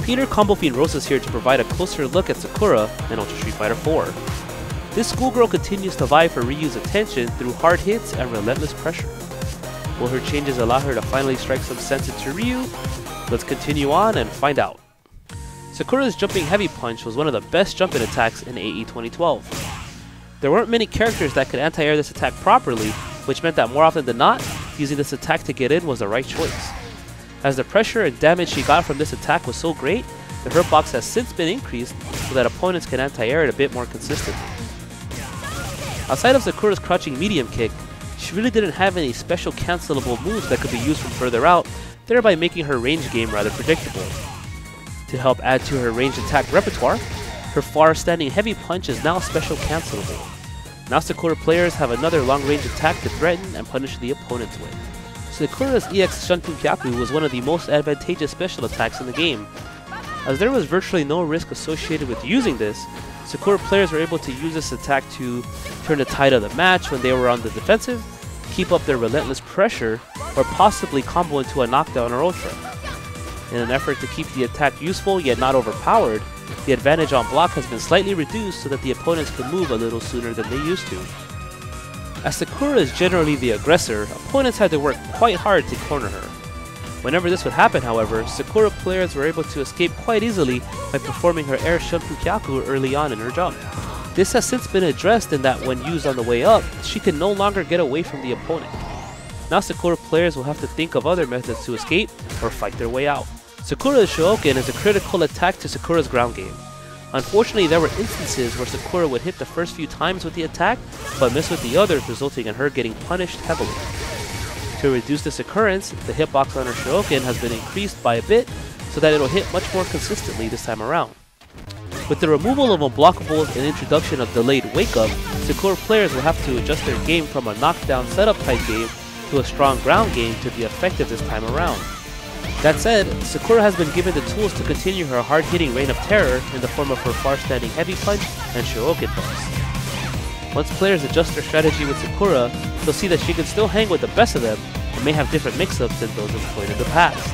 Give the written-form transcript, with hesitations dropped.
Hater Combo Fiend Rose is here to provide a closer look at Sakura in Ultra Street Fighter 4. This schoolgirl continues to vie for Ryu's attention through hard hits and relentless pressure. Will her changes allow her to finally strike some sense into Ryu? Let's continue on and find out. Sakura's Jumping Heavy Punch was one of the best jumping attacks in AE 2012. There weren't many characters that could anti-air this attack properly, which meant that more often than not, using this attack to get in was the right choice. As the pressure and damage she got from this attack was so great, the hurtbox has since been increased so that opponents can anti-air it a bit more consistently. Outside of Sakura's crouching medium kick, she really didn't have any special cancelable moves that could be used from further out, thereby making her range game rather predictable. To help add to her ranged attack repertoire, her far-standing heavy punch is now special cancelable. Now Sakura players have another long-range attack to threaten and punish the opponents with. Sakura's EX Shunpun Kyaku was one of the most advantageous special attacks in the game. As there was virtually no risk associated with using this, Sakura players were able to use this attack to turn the tide of the match when they were on the defensive, keep up their relentless pressure, or possibly combo into a knockdown or ultra. In an effort to keep the attack useful yet not overpowered, the advantage on block has been slightly reduced so that the opponents can move a little sooner than they used to. As Sakura is generally the aggressor, opponents had to work quite hard to corner her. Whenever this would happen, however, Sakura players were able to escape quite easily by performing her air Shunpun Kyaku early on in her jump. This has since been addressed in that when used on the way up, she can no longer get away from the opponent. Now Sakura players will have to think of other methods to escape or fight their way out. Sakura's Shoryuken is a critical attack to Sakura's ground game. Unfortunately, there were instances where Sakura would hit the first few times with the attack, but miss with the others, resulting in her getting punished heavily. To reduce this occurrence, the hitbox on her Shoryuken has been increased by a bit, so that it'll hit much more consistently this time around. With the removal of unblockables and introduction of delayed wake-up, Sakura players will have to adjust their game from a knockdown setup type game to a strong ground game to be effective this time around. That said, Sakura has been given the tools to continue her hard-hitting reign of terror in the form of her far-standing heavy punch and Shoryuken burst. Once players adjust their strategy with Sakura, they'll see that she can still hang with the best of them and may have different mix-ups than those employed in the past.